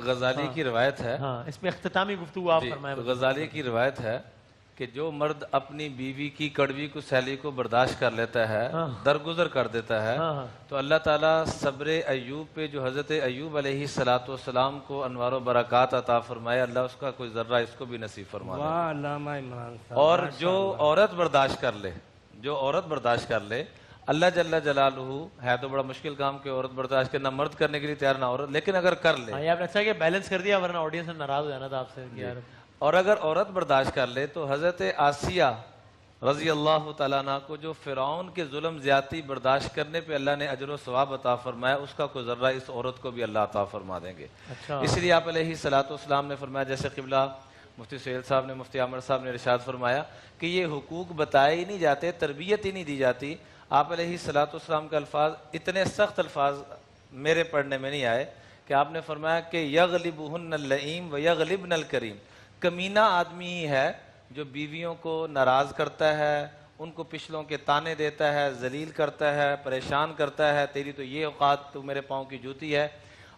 غزالی کی روایت ہے، ہاں اس میں اختتامی گفتگو آپ فرمائیں۔ غزالی کی روایت ہے کہ جو مرد اپنی بیوی کی کڑوی کو سیلی کو برداشت کر لیتا ہے، درگزر کر دیتا ہے، تو اللہ تعالیٰ صبر ایوب پہ جو حضرت ایوب علیہ السلام کو انوار و برکات عطا فرمائے، اللہ اس کا کوئی ذرہ اس کو بھی نصیب فرما دے۔ اور جو عورت برداشت کر لے، جو عورت برداشت کر لے، اللہ جل جلالہ ہے تو بڑا مشکل کام کہ عورت برداشت کرنا، مرد کرنے کے لیے تیار نہ عورت، لیکن اگر کر لے، آپ نے اچھا کہ بیلنس کر دیا، ورنہ آڈینس میں ناراض ہو جانا تھا آپ سے یار۔ اور اگر عورت برداشت کر لے تو حضرت آسیہ رضی اللہ تعالیٰ عنہ کو جو فرعون کے ظلم زیادتی برداشت کرنے پہ اللہ نے اجر و ثواب عطا فرمایا، اس کا کوئی ذرہ اس عورت کو بھی اللہ عطا فرما دیں گے۔ اس لیے آپ علیہ السلام نے فرمایا، جیسے قبلہ مفتی سہیل صاحب نے، مفتی عامر صاحب نے ارشاد فرمایا کہ یہ حقوق بتائے ہی نہیں جاتے، تربیت ہی نہیں دی جاتی۔ آپ علیہ السلام کے الفاظ اتنے سخت الفاظ میرے پڑھنے میں نہیں آئے کہ آپ نے فرمایا کہ یغلبہن اللئیم و یغلبن الکریم، کمینہ آدمی ہی ہے جو بیویوں کو ناراض کرتا ہے، ان کو پچھلوں کے تانے دیتا ہے، ذلیل کرتا ہے، پریشان کرتا ہے، تیری تو یہ اوقات، تو میرے پاؤں کی جوتی ہے،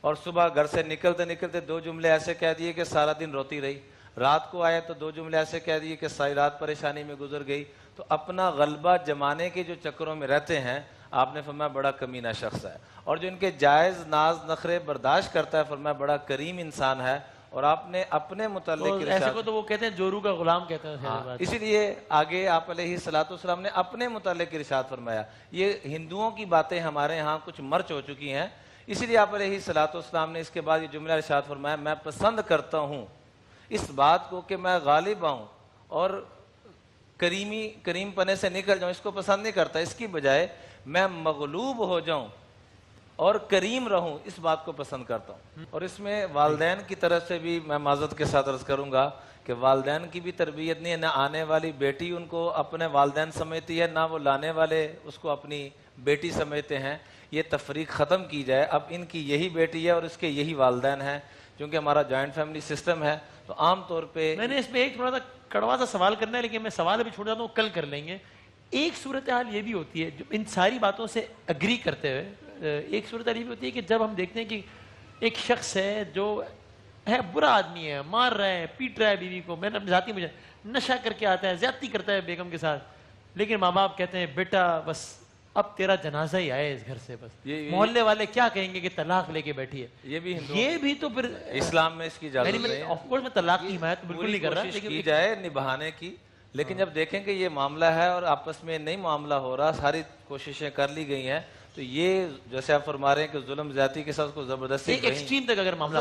اور صبح گھر سے نکلتے نکلتے دو جملے ایسے کہہ دیے کہ سارا دن روتی رہی، رات کو آئے تو دو جملے ایسے کہہ دیے کہ ساری رات پریشانی میں گزر گئی۔ تو اپنا غلبہ جمانے کے جو چکروں میں رہتے ہیں، آپ نے فرمایا بڑا کمینہ شخص ہے، اور جو ان کے جائز ناز نخرے برداشت کرتا ہے، فرمایا بڑا کریم انسان ہے۔ اور آپ نے اپنے متعلق ایسے کو تو وہ کہتے ہیں جورو کا غلام کہتے ہیں، اسی لیے آگے آپ علیہ السلام نے اپنے متعلق ارشاد فرمایا، یہ ہندوؤں کی باتیں ہمارے ہاں کچھ مرچ ہو چکی ہیں، اسی لیے آپ علیہ السلام نے اس کے بعد یہ جملہ ارشاد فرمایا، میں پسند کرتا ہوں اس بات کو کہ میں غالب آؤں اور کریم پنے سے نکل جاؤں، اس کو پسند نہیں کرتا، اس کی بجائے میں مغلوب ہو جاؤں اور کریم رہوں، اس بات کو پسند کرتا ہوں۔ اور اس میں والدین کی طرف سے بھی میں معذرت کے ساتھ عرض کروں گا کہ والدین کی بھی تربیت نہیں ہے، نہ آنے والی بیٹی ان کو اپنے والدین سمجھتی ہے، نہ وہ لانے والے اس کو اپنی بیٹی سمجھتے ہیں۔ یہ تفریق ختم کی جائے، اب ان کی یہی بیٹی ہے اور اس کے یہی والدین ہیں، کیونکہ ہمارا جوائنٹ فیملی سسٹم ہے، تو عام طور پہ میں نے اس میں ایک تھوڑا سا کڑوا سا سوال کرنا ہے، لیکن میں سوال ابھی چھوڑ جاتا ہوں، کل کر لیں گے۔ ایک صورتحال یہ بھی ہوتی ہے، جو ان ساری باتوں سے اگری کرتے ہوئے ایک صورتحال یہ بھی ہوتی ہے کہ جب ہم دیکھتے ہیں کہ ایک شخص ہے جو ہے برا آدمی ہے، مار رہا ہے، پیٹ رہا ہے بیوی کو، میں نے ذاتی مجھے نشہ کر کے آتا ہے، زیادتی کرتا ہے بیگم کے ساتھ، لیکن ماں باپ کہتے ہیں بیٹا بس اب تیرا جنازہ ہی آئے اس گھر سے، بس محلے والے کیا کہیں گے کہ طلاق لے کے بیٹھی ہے۔ یہ بھی تو پھر اسلام میں اس کی اجازت ہے، آف کورس میں طلاق کی حمایت بالکل نہیں کر رہا، کوشش کی جائے نبھانے کی، لیکن جب دیکھیں کہ یہ معاملہ ہے اور آپس میں نہیں معاملہ ہو رہا، ساری کوششیں کر لی گئی ہیں، تو یہ جیسے آپ فرما رہے ہیں کہ ظلم زیادتی کے ساتھ کو زبردستی ایک ایکسٹریم تک اگر معاملہ